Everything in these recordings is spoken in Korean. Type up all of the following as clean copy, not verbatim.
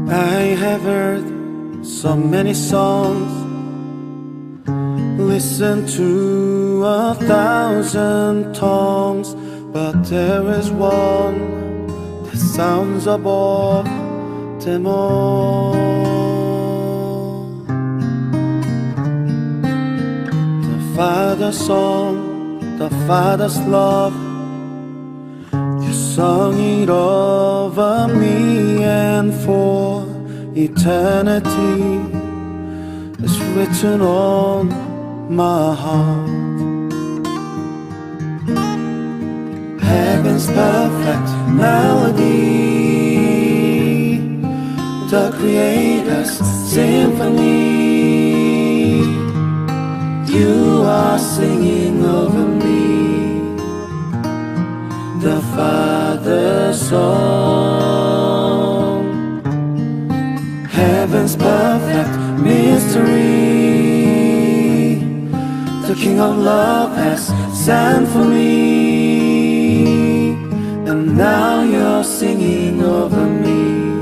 I have heard so many songs, listened to 1,000 tongues, but there is one that sounds above them all. The Father's song, the Father's love, you sung it over me, and for eternity is written on my heart. Heaven's perfect melody, the Creator's symphony, you are singing over me, the Father's song. Heaven's perfect mystery, the King of love has sent for me, and now you're singing over me,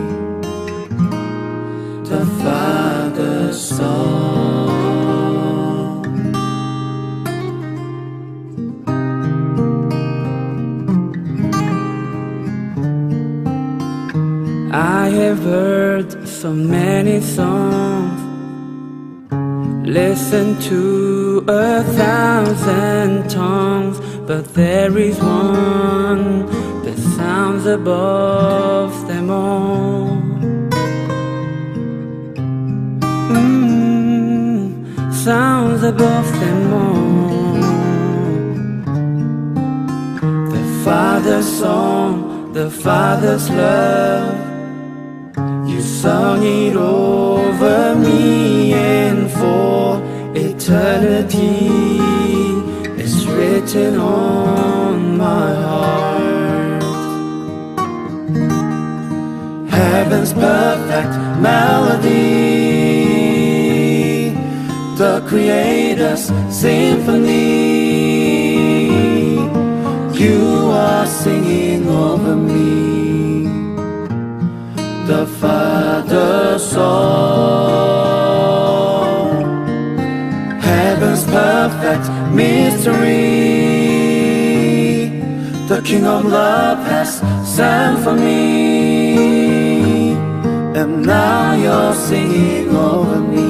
the Father's song. I have heard so many songs, listened to 1,000 tongues, but there is one that sounds above them all. Sounds above them all. The Father's song, the Father's love, you sung it over me, and for eternity it's written on my heart. Heaven's perfect melody, the Creator's symphony, you are singing over me, the Father's song. Heaven's perfect mystery, the King of love has sent for me, and now you're singing over me,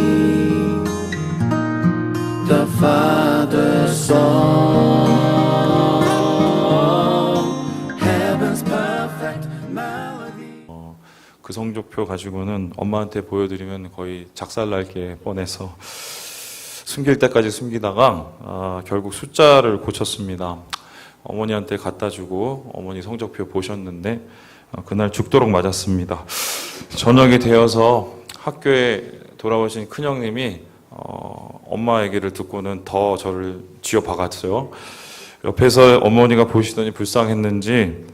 the Father's song. Heaven's perfect melody. 그 성적표 가지고는 엄마한테 보여드리면 거의 작살날 게 뻔해서 숨길 때까지 숨기다가 결국 숫자를 고쳤습니다. 어머니한테 갖다 주고 어머니 성적표 보셨는데 그날 죽도록 맞았습니다. 저녁이 되어서 학교에 돌아오신 큰형님이 엄마 얘기를 듣고는 더 저를 쥐어박았어요. 옆에서 어머니가 보시더니 불쌍했는지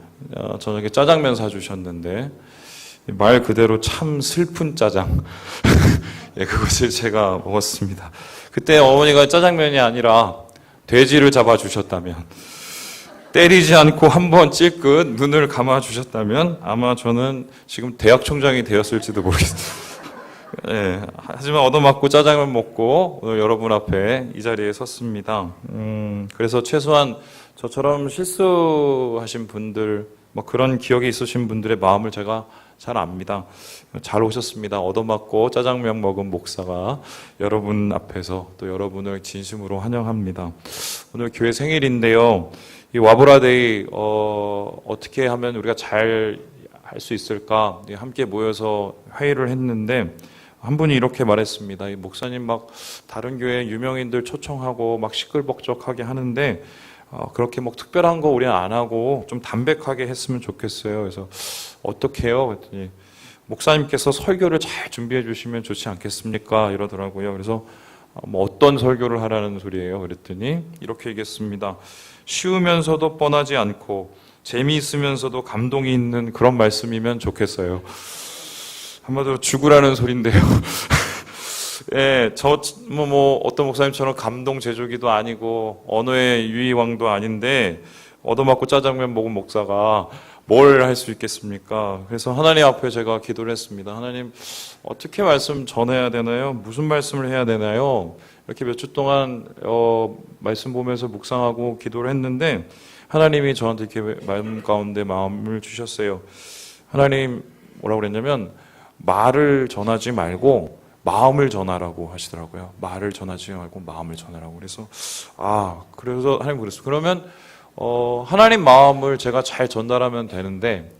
저녁에 짜장면 사주셨는데 말 그대로 참 슬픈 짜장. 예, 그것을 제가 먹었습니다. 그때 어머니가 짜장면이 아니라 돼지를 잡아주셨다면, 때리지 않고 한번 찔끗 눈을 감아주셨다면 아마 저는 지금 대학 총장이 되었을지도 모르겠어요. 예, 하지만 얻어맞고 짜장면 먹고 오늘 여러분 앞에 이 자리에 섰습니다. 그래서 최소한 저처럼 실수하신 분들, 뭐 그런 기억이 있으신 분들의 마음을 제가 잘 압니다. 잘 오셨습니다. 얻어맞고 짜장면 먹은 목사가 여러분 앞에서 또 여러분을 진심으로 환영합니다. 오늘 교회 생일인데요. 이 와보라데이 어떻게 하면 우리가 잘 할 수 있을까 함께 모여서 회의를 했는데 한 분이 이렇게 말했습니다. 이 목사님 막 다른 교회 유명인들 초청하고 막 시끌벅적하게 하는데 그렇게 뭐 특별한 거 우리는 안 하고 좀 담백하게 했으면 좋겠어요. 그래서 어떻게 해요? 그랬더니 목사님께서 설교를 잘 준비해 주시면 좋지 않겠습니까? 이러더라고요. 그래서 뭐 어떤 설교를 하라는 소리예요? 그랬더니 이렇게 얘기했습니다. 쉬우면서도 뻔하지 않고 재미있으면서도 감동이 있는 그런 말씀이면 좋겠어요. 한마디로 죽으라는 소린데요. 예, 어떤 목사님처럼 감동 제조기도 아니고 언어의 유희왕도 아닌데 얻어맞고 짜장면 먹은 목사가 뭘 할 수 있겠습니까? 그래서 하나님 앞에 제가 기도를 했습니다. 하나님, 어떻게 말씀 전해야 되나요? 무슨 말씀을 해야 되나요? 이렇게 몇 주 동안 말씀 보면서 묵상하고 기도를 했는데 하나님이 저한테 이렇게 마음 가운데 마음을 주셨어요. 하나님 뭐라고 그랬냐면 말을 전하지 말고 마음을 전하라고 하시더라고요. 말을 전하지 말고 마음을 전하라고. 그래서 그래서 하나님 그랬어요. 그러면 하나님 마음을 제가 잘 전달하면 되는데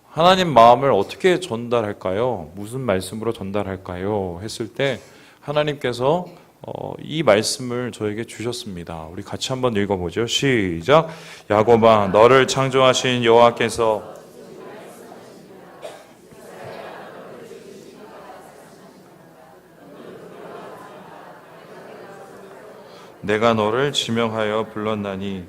하나님 마음을 어떻게 전달할까요? 무슨 말씀으로 전달할까요? 했을 때 하나님께서 이 말씀을 저에게 주셨습니다. 우리 같이 한번 읽어보죠. 시작. 야곱아, 너를 창조하신 여호와께서 내가 너를 지명하여 불렀나니.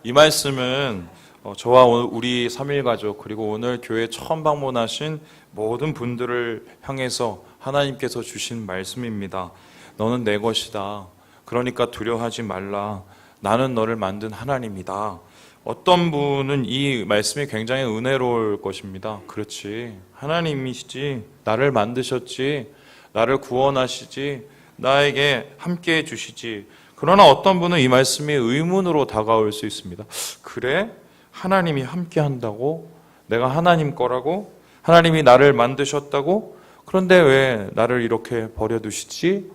이 말씀은 저와 우리 3일 가족 그리고 오늘 교회 처음 방문하신 모든 분들을 향해서 하나님께서 주신 말씀입니다. 너는 내 것이다. 그러니까 두려워하지 말라. 나는 너를 만든 하나님이다. 어떤 분은 이 말씀이 굉장히 은혜로울 것입니다. 그렇지. 하나님이시지. 나를 만드셨지. 나를 구원하시지. 나에게 함께 해주시지. 그러나 어떤 분은 이 말씀이 의문으로 다가올 수 있습니다. 그래? 하나님이 함께 한다고? 내가 하나님 거라고? 하나님이 나를 만드셨다고? 그런데 왜 나를 이렇게 버려두시지?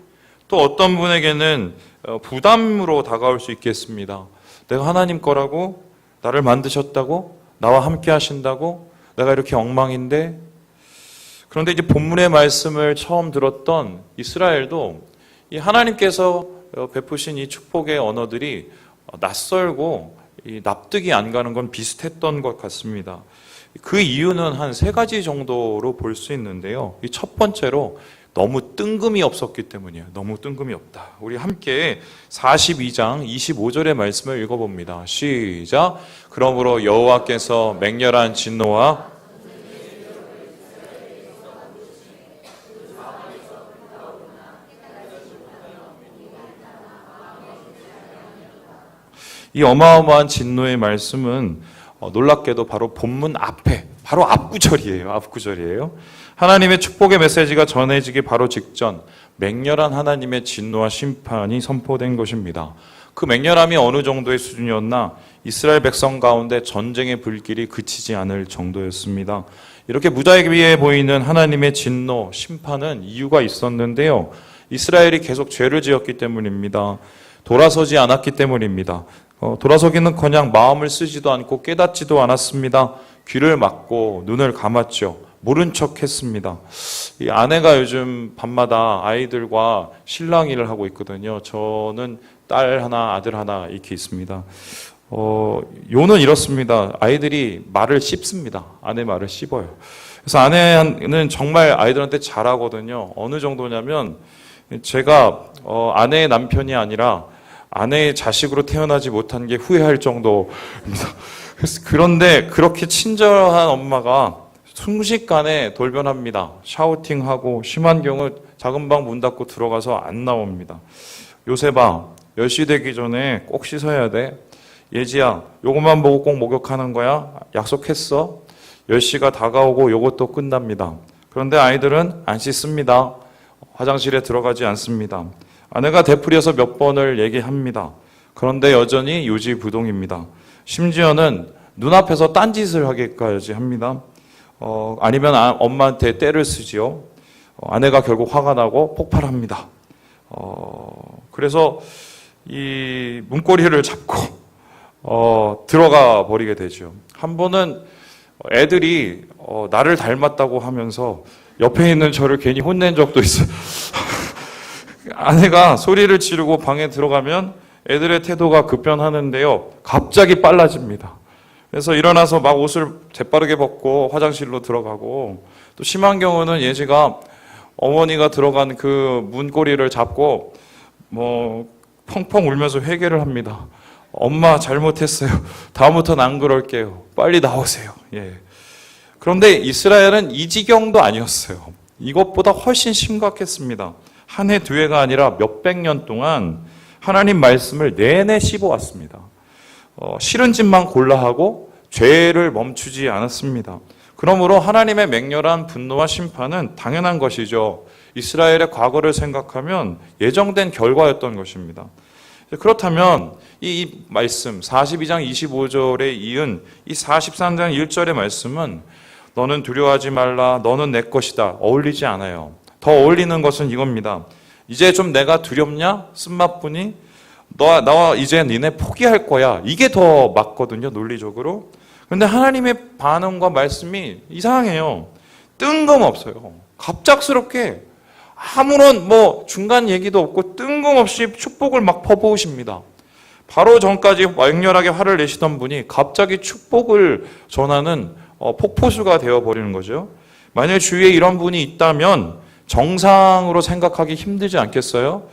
또 어떤 분에게는 부담으로 다가올 수 있겠습니다. 내가 하나님 거라고? 나를 만드셨다고? 나와 함께 하신다고? 내가 이렇게 엉망인데? 그런데 이제 본문의 말씀을 처음 들었던 이스라엘도 이 하나님께서 베푸신 이 축복의 언어들이 낯설고 납득이 안 가는 건 비슷했던 것 같습니다. 그 이유는 한 3가지 정도로 볼 수 있는데요. 이 첫 번째로 너무 뜬금이 없었기 때문이에요. 너무 뜬금이 없다. 우리 함께 42장 25절의 말씀을 읽어봅니다. 시작. 그러므로 여호와께서 맹렬한 진노와 이 어마어마한 진노의 말씀은 놀랍게도 바로 본문 앞에, 바로 앞구절이에요. 앞구절이에요. 하나님의 축복의 메시지가 전해지기 바로 직전 맹렬한 하나님의 진노와 심판이 선포된 것입니다. 그 맹렬함이 어느 정도의 수준이었나? 이스라엘 백성 가운데 전쟁의 불길이 그치지 않을 정도였습니다. 이렇게 무자비해 보이는 하나님의 진노, 심판은 이유가 있었는데요. 이스라엘이 계속 죄를 지었기 때문입니다. 돌아서지 않았기 때문입니다. 돌아서기는커녕 마음을 쓰지도 않고 깨닫지도 않았습니다. 귀를 막고 눈을 감았죠. 모른 척 했습니다. 이 아내가 요즘 밤마다 아이들과 실랑이를 하고 있거든요. 저는 딸 하나, 아들 하나 이렇게 있습니다. 요는 이렇습니다. 아이들이 말을 씹습니다. 아내 말을 씹어요. 그래서 아내는 정말 아이들한테 잘하거든요. 어느 정도냐면 제가 아내의 남편이 아니라 아내의 자식으로 태어나지 못한 게 후회할 정도입니다. 그런데 그렇게 친절한 엄마가 순식간에 돌변합니다. 샤우팅하고 심한 경우 작은 방 문 닫고 들어가서 안 나옵니다. 요셉아, 10시 되기 전에 꼭 씻어야 돼. 예지야, 요것만 보고 꼭 목욕하는 거야? 약속했어? 10시가 다가오고 요것도 끝납니다. 그런데 아이들은 안 씻습니다. 화장실에 들어가지 않습니다. 아내가 되풀이해서 몇 번을 얘기합니다. 그런데 여전히 요지부동입니다. 심지어는 눈앞에서 딴짓을 하기까지 합니다. 아니면 엄마한테 떼를 쓰지요. 아내가 결국 화가 나고 폭발합니다. 그래서 이 문고리를 잡고 들어가 버리게 되죠. 한 번은 애들이 나를 닮았다고 하면서 옆에 있는 저를 괜히 혼낸 적도 있어요. 아내가 소리를 지르고 방에 들어가면 애들의 태도가 급변하는데요. 갑자기 빨라집니다. 그래서 일어나서 막 옷을 재빠르게 벗고 화장실로 들어가고, 또 심한 경우는 예지가 어머니가 들어간 그 문고리를 잡고 펑펑 울면서 회개를 합니다. 엄마 잘못했어요. 다음부터는 안 그럴게요. 빨리 나오세요. 예. 그런데 이스라엘은 이 지경도 아니었어요. 이것보다 훨씬 심각했습니다. 한 해, 두 해가 아니라 몇백 년 동안 하나님 말씀을 내내 씹어왔습니다. 싫은 짓만 골라 하고 죄를 멈추지 않았습니다. 그러므로 하나님의 맹렬한 분노와 심판은 당연한 것이죠. 이스라엘의 과거를 생각하면 예정된 결과였던 것입니다. 그렇다면 이 말씀 42장 25절에 이은 이 43장 1절의 말씀은 너는 두려워하지 말라, 너는 내 것이다, 어울리지 않아요. 더 어울리는 것은 이겁니다. 이제 좀 내가 두렵냐? 쓴맛뿐이 나와 이제 니네 포기할 거야. 이게 더 맞거든요, 논리적으로. 그런데 하나님의 반응과 말씀이 이상해요. 뜬금없어요. 갑작스럽게 아무런 중간 얘기도 없고 뜬금없이 축복을 막 퍼부으십니다. 바로 전까지 맹렬하게 화를 내시던 분이 갑자기 축복을 전하는 폭포수가 되어버리는 거죠. 만약 주위에 이런 분이 있다면 정상으로 생각하기 힘들지 않겠어요?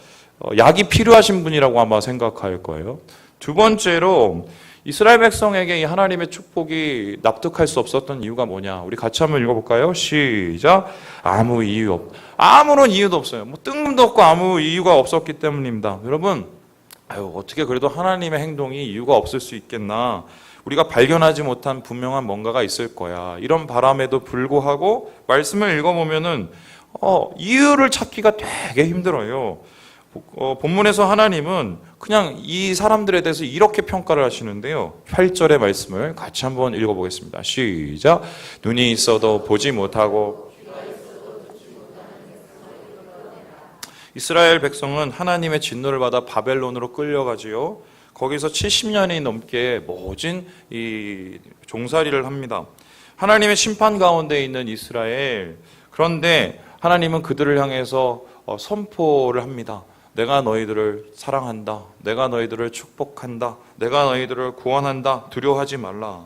약이 필요하신 분이라고 아마 생각할 거예요. 두 번째로 이스라엘 백성에게 이 하나님의 축복이 납득할 수 없었던 이유가 뭐냐? 우리 같이 한번 읽어볼까요? 시작. 아무 이유 아무런 이유도 없어요. 뜬금도 없고 아무 이유가 없었기 때문입니다. 여러분, 어떻게 그래도 하나님의 행동이 이유가 없을 수 있겠나? 우리가 발견하지 못한 분명한 뭔가가 있을 거야. 이런 바람에도 불구하고 말씀을 읽어보면은 이유를 찾기가 되게 힘들어요. 본문에서 하나님은 그냥 이 사람들에 대해서 이렇게 평가를 하시는데요. 8절의 말씀을 같이 한번 읽어보겠습니다. 시작. 눈이 있어도 보지 못하고 이스라엘 백성은 하나님의 진노를 받아 바벨론으로 끌려가지요. 거기서 70년이 넘게 모진 이 종살이를 합니다. 하나님의 심판 가운데 있는 이스라엘. 그런데 하나님은 그들을 향해서 선포를 합니다. 내가 너희들을 사랑한다. 내가 너희들을 축복한다. 내가 너희들을 구원한다. 두려워하지 말라.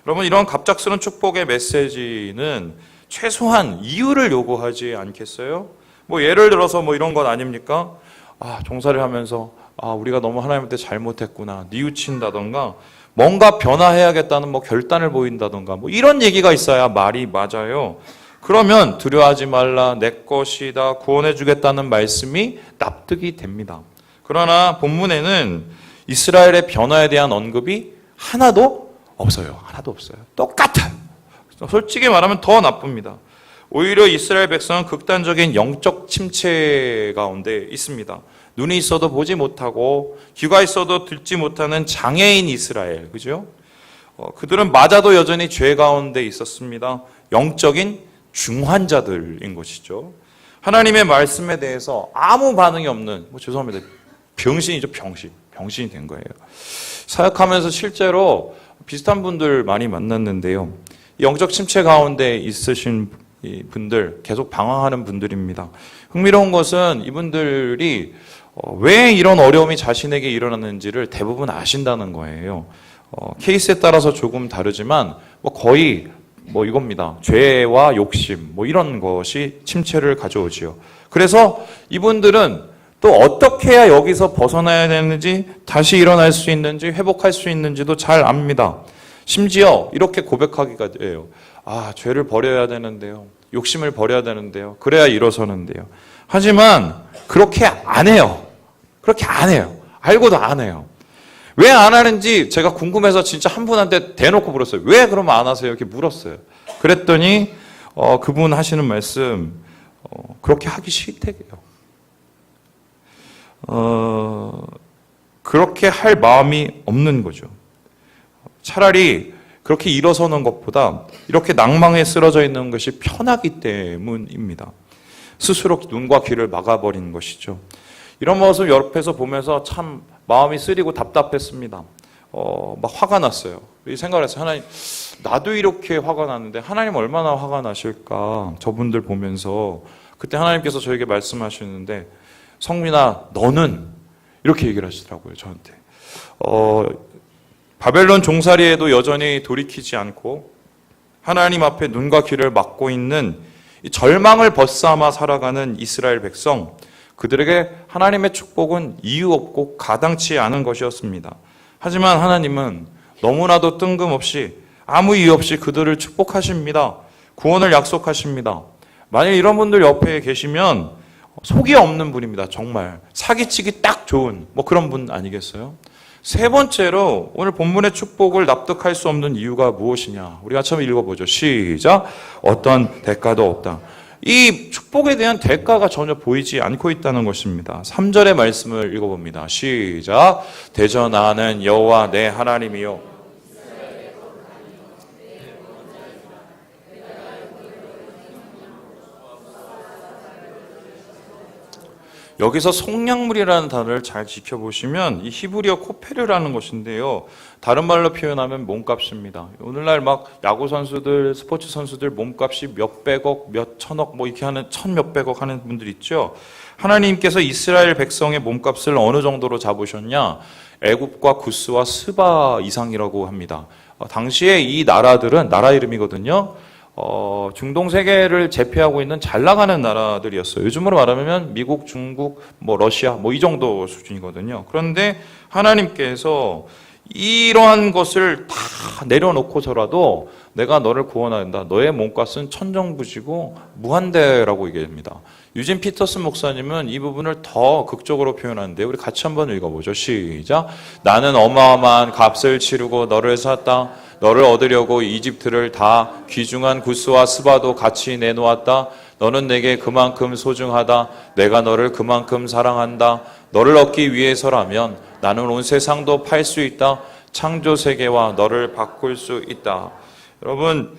여러분, 이런 갑작스러운 축복의 메시지는 최소한 이유를 요구하지 않겠어요? 예를 들어서 이런 것 아닙니까? 종살이를 하면서 우리가 너무 하나님한테 잘못했구나. 뉘우친다던가 뭔가 변화해야겠다는 결단을 보인다던가 이런 얘기가 있어야 말이 맞아요. 그러면 두려워하지 말라, 내 것이다, 구원해 주겠다는 말씀이 납득이 됩니다. 그러나 본문에는 이스라엘의 변화에 대한 언급이 하나도 없어요. 하나도 없어요. 똑같아요. 솔직히 말하면 더 나쁩니다. 오히려 이스라엘 백성은 극단적인 영적 침체 가운데 있습니다. 눈이 있어도 보지 못하고 귀가 있어도 듣지 못하는 장애인 이스라엘, 그죠? 그들은 맞아도 여전히 죄 가운데 있었습니다. 영적인 중환자들인 것이죠. 하나님의 말씀에 대해서 아무 반응이 없는, 죄송합니다. 병신이죠, 병신이 된 거예요. 사역하면서 실제로 비슷한 분들 많이 만났는데요. 영적 침체 가운데 있으신 분들, 계속 방황하는 분들입니다. 흥미로운 것은 이분들이 왜 이런 어려움이 자신에게 일어났는지를 대부분 아신다는 거예요. 케이스에 따라서 조금 다르지만 거의 이겁니다. 죄와 욕심 이런 것이 침체를 가져오지요. 그래서 이분들은 또 어떻게 해야 여기서 벗어나야 되는지, 다시 일어날 수 있는지, 회복할 수 있는지도 잘 압니다. 심지어 이렇게 고백하기가 돼요. 죄를 버려야 되는데요. 욕심을 버려야 되는데요. 그래야 일어서는데요. 하지만 그렇게 안 해요. 그렇게 안 해요. 알고도 안 해요. 왜 안 하는지 제가 궁금해서 진짜 한 분한테 대놓고 물었어요. 왜 그러면 안 하세요? 이렇게 물었어요. 그랬더니 그분 하시는 말씀, 그렇게 하기 싫대요. 그렇게 할 마음이 없는 거죠. 차라리 그렇게 일어서는 것보다 이렇게 낭망에 쓰러져 있는 것이 편하기 때문입니다. 스스로 눈과 귀를 막아버리는 것이죠. 이런 모습 옆에서 보면서 참 마음이 쓰리고 답답했습니다. 막 화가 났어요. 이 생각을 했어요. 하나님, 나도 이렇게 화가 났는데 하나님 얼마나 화가 나실까, 저분들 보면서. 그때 하나님께서 저에게 말씀하시는데, 성민아, 너는, 이렇게 얘기를 하시더라고요, 저한테. 바벨론 종살이에도 여전히 돌이키지 않고 하나님 앞에 눈과 귀를 막고 있는 이 절망을 벗삼아 살아가는 이스라엘 백성, 그들에게 하나님의 축복은 이유 없고 가당치 않은 것이었습니다. 하지만 하나님은 너무나도 뜬금없이 아무 이유 없이 그들을 축복하십니다. 구원을 약속하십니다. 만약 이런 분들 옆에 계시면 속이 없는 분입니다. 정말 사기치기 딱 좋은 그런 분 아니겠어요? 세 번째로 오늘 본문의 축복을 납득할 수 없는 이유가 무엇이냐? 우리가 같이 한번 읽어보죠. 시작. 어떤 대가도 없다. 이 축복에 대한 대가가 전혀 보이지 않고 있다는 것입니다. 3절의 말씀을 읽어봅니다. 시작. 대저 나는 여호와 내 하나님이요. 여기서 속량물이라는 단어를 잘 지켜보시면 이 히브리어 코페르라는 것인데요. 다른 말로 표현하면 몸값입니다. 오늘날 막 야구 선수들, 스포츠 선수들 몸값이 몇백억, 몇천억 뭐 이렇게 하는 천몇백억 하는 분들 있죠. 하나님께서 이스라엘 백성의 몸값을 어느 정도로 잡으셨냐? 애굽과 구스와 스바 이상이라고 합니다. 당시에 이 나라들은 나라 이름이거든요. 중동 세계를 제패하고 있는 잘 나가는 나라들이었어요. 요즘으로 말하면 미국, 중국, 뭐 러시아, 뭐 이 정도 수준이거든요. 그런데 하나님께서 이러한 것을 다 내려놓고서라도 내가 너를 구원한다. 너의 몸값은 천정부지고 무한대라고 얘기합니다. 유진 피터슨 목사님은 이 부분을 더 극적으로 표현하는데 우리 같이 한번 읽어보죠. 시작. 나는 어마어마한 값을 치르고 너를 샀다. 너를 얻으려고 이집트를 다 귀중한 구스와 스바도 같이 내놓았다. 너는 내게 그만큼 소중하다. 내가 너를 그만큼 사랑한다. 너를 얻기 위해서라면 나는 온 세상도 팔 수 있다. 창조 세계와 너를 바꿀 수 있다. 여러분,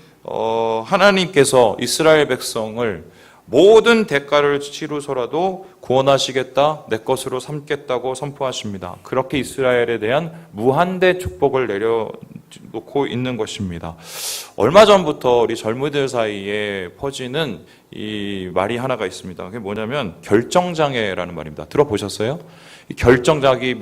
하나님께서 이스라엘 백성을 모든 대가를 치르서라도 구원하시겠다, 내 것으로 삼겠다고 선포하십니다. 그렇게 이스라엘에 대한 무한대 축복을 내려놓고 있는 것입니다. 얼마 전부터 우리 젊은이들 사이에 퍼지는 이 말이 하나가 있습니다. 그게 뭐냐면 결정장애라는 말입니다. 들어보셨어요? 이 결정장애,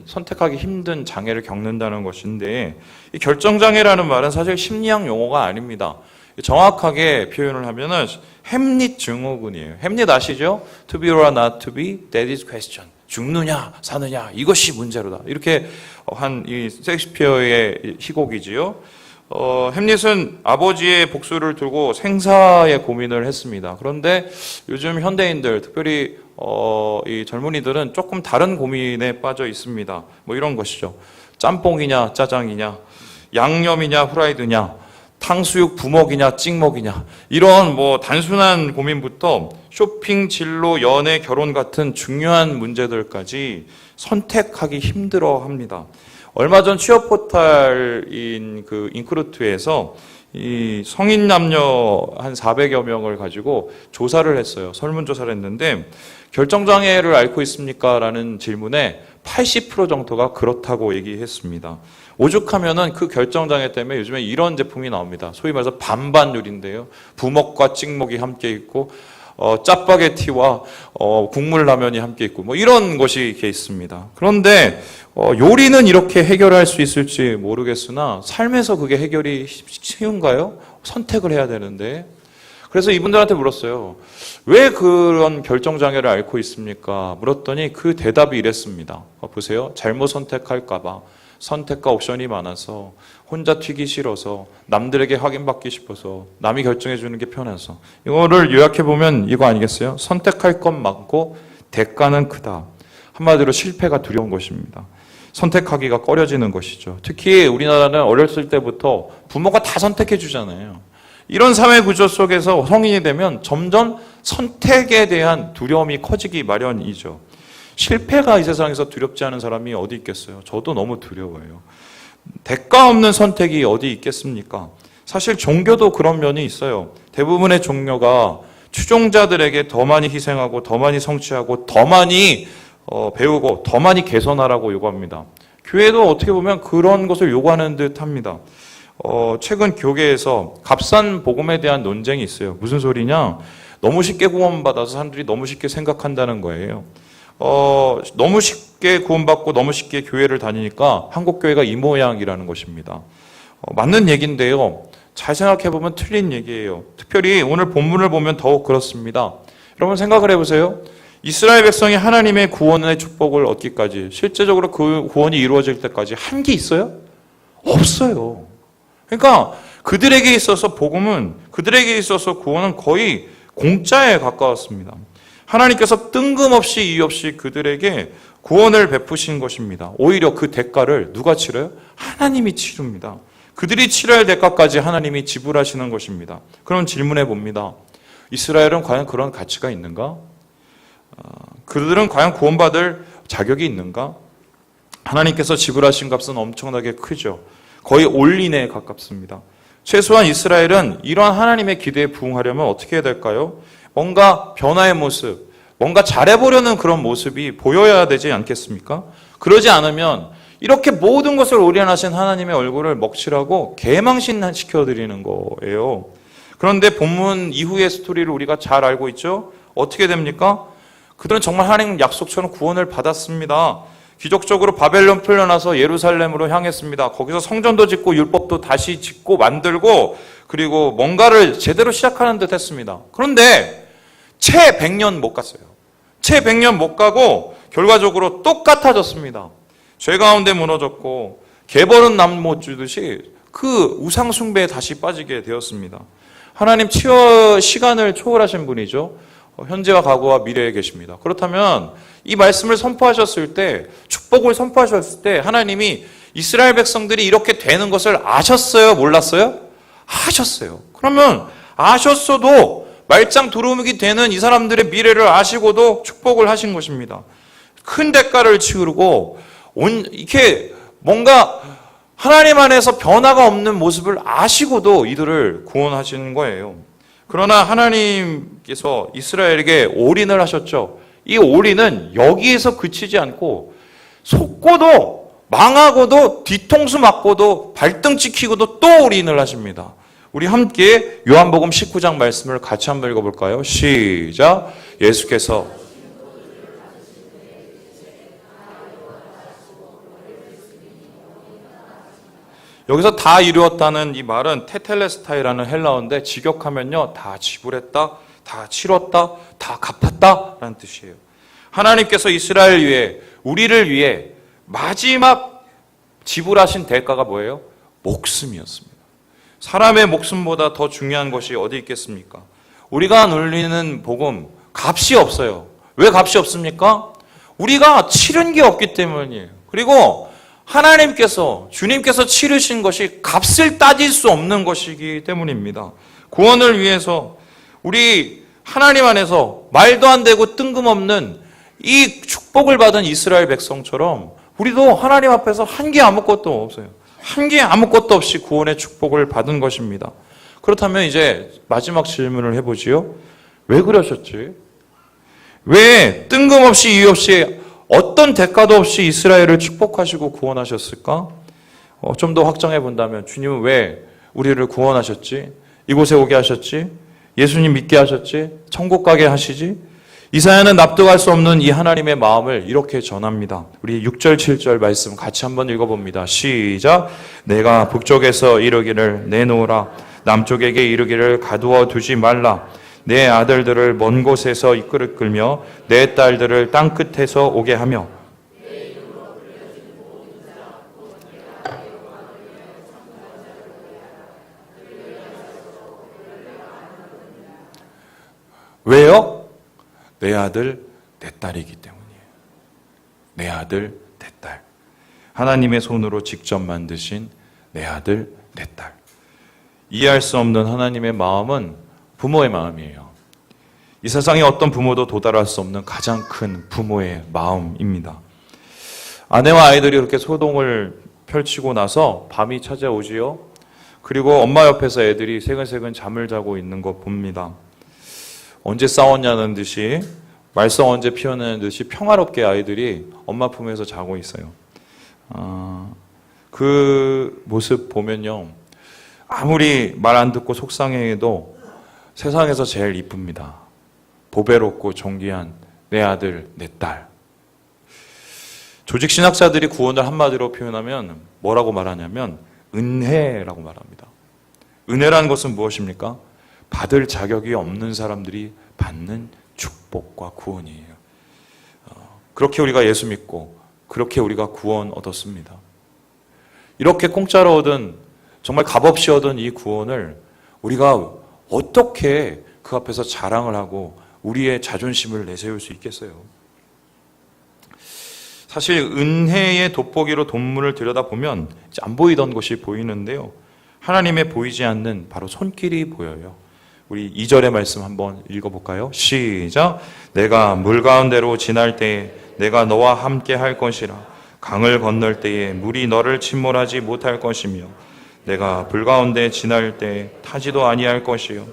선택하기 힘든 장애를 겪는다는 것인데, 이 결정장애라는 말은 사실 심리학 용어가 아닙니다. 정확하게 표현을 하면은 햄릿 증후군이에요. 햄릿 아시죠? To be or not to be, that is question. 죽느냐, 사느냐, 이것이 문제로다. 이렇게 한 이 셰익스피어의 희곡이지요. 햄릿은 아버지의 복수를 두고 생사의 고민을 했습니다. 그런데 요즘 현대인들, 특별히 이 젊은이들은 조금 다른 고민에 빠져 있습니다. 뭐 이런 것이죠. 짬뽕이냐, 짜장이냐, 양념이냐, 후라이드냐, 탕수육 부먹이냐 찍먹이냐, 이런 뭐 단순한 고민부터 쇼핑, 진로, 연애, 결혼 같은 중요한 문제들까지 선택하기 힘들어 합니다. 얼마 전 취업 포털인 그 인크루트에서 이 성인 남녀 한 400여 명을 가지고 조사를 했어요. 설문조사를 했는데 결정장애를 앓고 있습니까? 라는 질문에 80% 정도가 그렇다고 얘기했습니다. 오죽하면은 그 결정장애 때문에 요즘에 이런 제품이 나옵니다. 소위 말해서 반반율인데요. 부먹과 찍먹이 함께 있고, 짜파게티와 국물라면이 함께 있고, 뭐 이런 것이 이렇게 있습니다. 그런데 요리는 이렇게 해결할 수 있을지 모르겠으나 삶에서 그게 해결이 쉬운가요? 선택을 해야 되는데. 그래서 이분들한테 물었어요. 왜 그런 결정장애를 앓고 있습니까? 물었더니 그 대답이 이랬습니다. 보세요. 잘못 선택할까 봐. 선택과 옵션이 많아서, 혼자 튀기 싫어서, 남들에게 확인받기 싶어서, 남이 결정해 주는 게 편해서. 이거를 요약해보면 이거 아니겠어요? 선택할 것 많고 대가는 크다. 한마디로 실패가 두려운 것입니다. 선택하기가 꺼려지는 것이죠. 특히 우리나라는 어렸을 때부터 부모가 다 선택해 주잖아요. 이런 사회 구조 속에서 성인이 되면 점점 선택에 대한 두려움이 커지기 마련이죠. 실패가 이 세상에서 두렵지 않은 사람이 어디 있겠어요? 저도 너무 두려워요. 대가 없는 선택이 어디 있겠습니까? 사실 종교도 그런 면이 있어요. 대부분의 종교가 추종자들에게 더 많이 희생하고 더 많이 성취하고 더 많이 배우고 더 많이 개선하라고 요구합니다. 교회도 어떻게 보면 그런 것을 요구하는 듯 합니다. 최근 교계에서 값싼 복음에 대한 논쟁이 있어요. 무슨 소리냐? 너무 쉽게 구원받아서 사람들이 너무 쉽게 생각한다는 거예요. 너무 쉽게 구원받고 너무 쉽게 교회를 다니니까 한국 교회가 이 모양이라는 것입니다. 맞는 얘기인데요. 잘 생각해보면 틀린 얘기예요. 특별히 오늘 본문을 보면 더욱 그렇습니다. 여러분 생각을 해보세요. 이스라엘 백성이 하나님의 구원의 축복을 얻기까지, 실제적으로 그 구원이 이루어질 때까지 한 게 있어요? 없어요. 그러니까 그들에게 있어서 복음은, 그들에게 있어서 구원은 거의 공짜에 가까웠습니다. 하나님께서 뜬금없이 이유 없이 그들에게 구원을 베푸신 것입니다. 오히려 그 대가를 누가 치러요? 하나님이 치릅니다. 그들이 치러야 할 대가까지 하나님이 지불하시는 것입니다. 그럼 질문해 봅니다. 이스라엘은 과연 그런 가치가 있는가? 그들은 과연 구원받을 자격이 있는가? 하나님께서 지불하신 값은 엄청나게 크죠. 거의 올인에 가깝습니다. 최소한 이스라엘은 이러한 하나님의 기대에 부응하려면 어떻게 해야 될까요? 뭔가 변화의 모습, 뭔가 잘해보려는 그런 모습이 보여야 되지 않겠습니까? 그러지 않으면 이렇게 모든 것을 올인하신 하나님의 얼굴을 먹칠하고 개망신시켜드리는 거예요. 그런데 본문 이후의 스토리를 우리가 잘 알고 있죠? 어떻게 됩니까? 그들은 정말 하나님 약속처럼 구원을 받았습니다. 기적적으로 바벨론 풀려나서 예루살렘으로 향했습니다. 거기서 성전도 짓고 율법도 다시 짓고 만들고 그리고 뭔가를 제대로 시작하는 듯 했습니다. 그런데 채 100년 못 갔어요. 채 100년 못 가고 결과적으로 똑같아졌습니다. 죄 가운데 무너졌고 개벌은 남 못 주듯이 그 우상 숭배에 다시 빠지게 되었습니다. 하나님 시간을 초월하신 분이죠. 현재와 과거와 미래에 계십니다. 그렇다면 이 말씀을 선포하셨을 때, 축복을 선포하셨을 때 하나님이 이스라엘 백성들이 이렇게 되는 것을 아셨어요? 몰랐어요? 아셨어요. 그러면 아셨어도 말짱 두루묵이 되는 이 사람들의 미래를 아시고도 축복을 하신 것입니다. 큰 대가를 치르고 이렇게 뭔가 하나님 안에서 변화가 없는 모습을 아시고도 이들을 구원하시는 거예요. 그러나 하나님께서 이스라엘에게 올인을 하셨죠. 이 올인은 여기에서 그치지 않고 속고도 망하고도 뒤통수 맞고도 발등 찍히고도 또 올인을 하십니다. 우리 함께 요한복음 19장 말씀을 같이 한번 읽어볼까요? 시작. 예수께서 여기서 다 이루었다는 이 말은 테텔레스타이라는 헬라어인데 직역하면요, 다 지불했다, 다 치렀다, 다 갚았다라는 뜻이에요. 하나님께서 이스라엘 위해, 우리를 위해 마지막 지불하신 대가가 뭐예요? 목숨이었습니다. 사람의 목숨보다 더 중요한 것이 어디 있겠습니까? 우리가 누리는 복음, 값이 없어요. 왜 값이 없습니까? 우리가 치른 게 없기 때문이에요. 그리고 하나님께서, 주님께서 치르신 것이 값을 따질 수 없는 것이기 때문입니다. 구원을 위해서 우리 하나님 안에서 말도 안 되고 뜬금없는 이 축복을 받은 이스라엘 백성처럼 우리도 하나님 앞에서 한 게 아무것도 없어요. 한 게 아무것도 없이 구원의 축복을 받은 것입니다. 그렇다면 이제 마지막 질문을 해보지요. 왜 그러셨지? 왜 뜬금없이 이유 없이 어떤 대가도 없이 이스라엘을 축복하시고 구원하셨을까? 좀 더 확장해 본다면 주님은 왜 우리를 구원하셨지? 이곳에 오게 하셨지? 예수님 믿게 하셨지? 천국 가게 하시지? 이사야는 납득할 수 없는 이 하나님의 마음을 이렇게 전합니다. 우리 6절 7절 말씀 같이 한번 읽어봅니다. 시작. 내가 북쪽에서 이르기를 내놓으라. 남쪽에게 이르기를 가두어 두지 말라. 내 아들들을 먼 곳에서 이끌며 내 딸들을 땅 끝에서 오게 하며 왜요? 내 아들, 내 딸이기 때문이에요. 내 아들, 내 딸. 하나님의 손으로 직접 만드신 내 아들, 내 딸. 이해할 수 없는 하나님의 마음은 부모의 마음이에요. 이 세상에 어떤 부모도 도달할 수 없는 가장 큰 부모의 마음입니다. 아내와 아이들이 그렇게 소동을 펼치고 나서 밤이 찾아오지요. 그리고 엄마 옆에서 애들이 새근새근 잠을 자고 있는 거 봅니다. 언제 싸웠냐는 듯이, 말썽 언제 피워내는 듯이 평화롭게 아이들이 엄마 품에서 자고 있어요. 그 모습 보면요, 아무리 말 안 듣고 속상해도 세상에서 제일 이쁩니다. 보배롭고 존귀한 내 아들, 내 딸. 조직 신학자들이 구원을 한마디로 표현하면 뭐라고 말하냐면 은혜라고 말합니다. 은혜라는 것은 무엇입니까? 받을 자격이 없는 사람들이 받는 축복과 구원이에요. 그렇게 우리가 예수 믿고 그렇게 우리가 구원 얻었습니다. 이렇게 공짜로 얻은, 정말 값없이 얻은 이 구원을 우리가 어떻게 그 앞에서 자랑을 하고 우리의 자존심을 내세울 수 있겠어요? 사실 은혜의 돋보기로 돈문을 들여다보면 이제 안 보이던 것이 보이는데요. 하나님의 보이지 않는 바로 손길이 보여요. 우리 2절의 말씀 한번 읽어볼까요? 시작! 내가 물 가운데로 지날 때에 내가 너와 함께 할 것이라. 강을 건널 때에 물이 너를 침몰하지 못할 것이며 내가 불 가운데 지날 때에 타지도 아니할 것이요.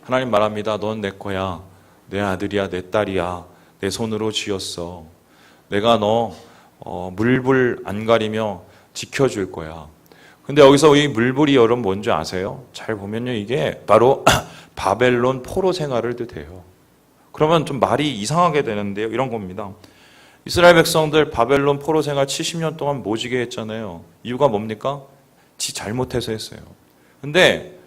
하나님 말합니다. 넌 내 거야. 내 아들이야, 내 딸이야. 내 손으로 지었어. 내가 너 물불 안 가리며 지켜줄 거야. 근데 여기서 이 물불이 여러분 뭔지 아세요? 잘 보면요, 이게 바로 바벨론 포로 생활을 뜻해요. 그러면 좀 말이 이상하게 되는데요. 이런 겁니다. 이스라엘 백성들 바벨론 포로 생활 70년 동안 모지게 했잖아요. 이유가 뭡니까? 지 잘못해서 했어요. 근데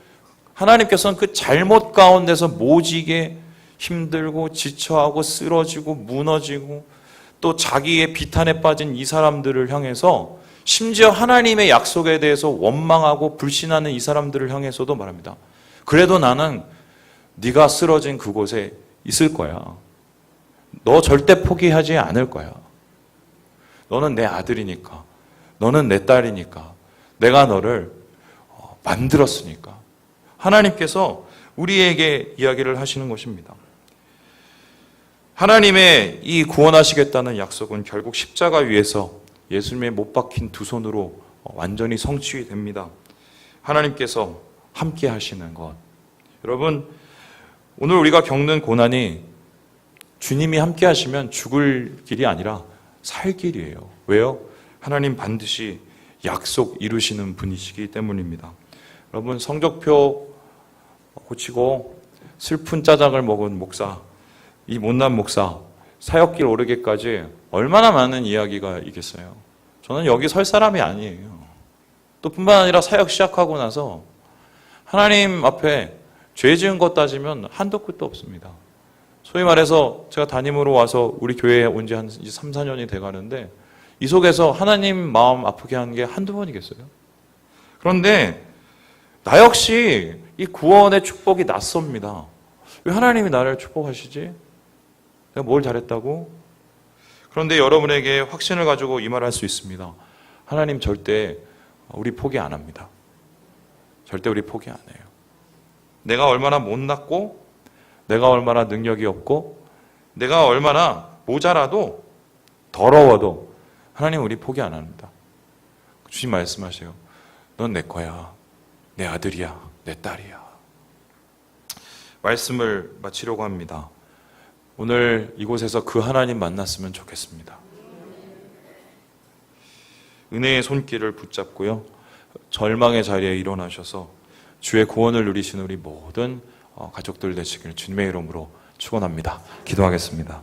하나님께서는 그 잘못 가운데서 모지게 힘들고 지쳐하고 쓰러지고 무너지고 또 자기의 비탄에 빠진 이 사람들을 향해서 심지어 하나님의 약속에 대해서 원망하고 불신하는 이 사람들을 향해서도 말합니다. 그래도 나는 네가 쓰러진 그곳에 있을 거야. 너 절대 포기하지 않을 거야. 너는 내 아들이니까. 너는 내 딸이니까. 내가 너를 만들었으니까. 하나님께서 우리에게 이야기를 하시는 것입니다. 하나님의 이 구원하시겠다는 약속은 결국 십자가 위에서 예수님의 못 박힌 두 손으로 완전히 성취됩니다. 하나님께서 함께 하시는 것. 여러분, 오늘 우리가 겪는 고난이 주님이 함께 하시면 죽을 길이 아니라 살 길이에요. 왜요? 하나님 반드시 약속 이루시는 분이시기 때문입니다. 여러분, 성적표 고치고 슬픈 짜장을 먹은 목사, 이 못난 목사, 사역길 오르기까지 얼마나 많은 이야기가 있겠어요. 저는 여기 설 사람이 아니에요. 또 뿐만 아니라 사역 시작하고 나서 하나님 앞에 죄 지은 것 따지면 한도 끝도 없습니다. 소위 말해서 제가 담임으로 와서 우리 교회에 온 지 한 3, 4년이 돼가는데 이 속에서 하나님 마음 아프게 한 게 한두 번이겠어요? 그런데 나 역시 이 구원의 축복이 낯섭니다. 왜 하나님이 나를 축복하시지? 내가 뭘 잘했다고? 그런데 여러분에게 확신을 가지고 이 말을 할 수 있습니다. 하나님 절대 우리 포기 안 합니다. 절대 우리 포기 안 해요. 내가 얼마나 못났고 내가 얼마나 능력이 없고 내가 얼마나 모자라도 더러워도 하나님 우리 포기 안 합니다. 주님 말씀하세요. 넌 내 거야. 내 아들이야. 내 딸이야. 말씀을 마치려고 합니다. 오늘 이곳에서 그 하나님 만났으면 좋겠습니다. 은혜의 손길을 붙잡고요. 절망의 자리에 일어나셔서 주의 구원을 누리시는 우리 모든 가족들 되시기를 주님의 이름으로 축원합니다. 기도하겠습니다.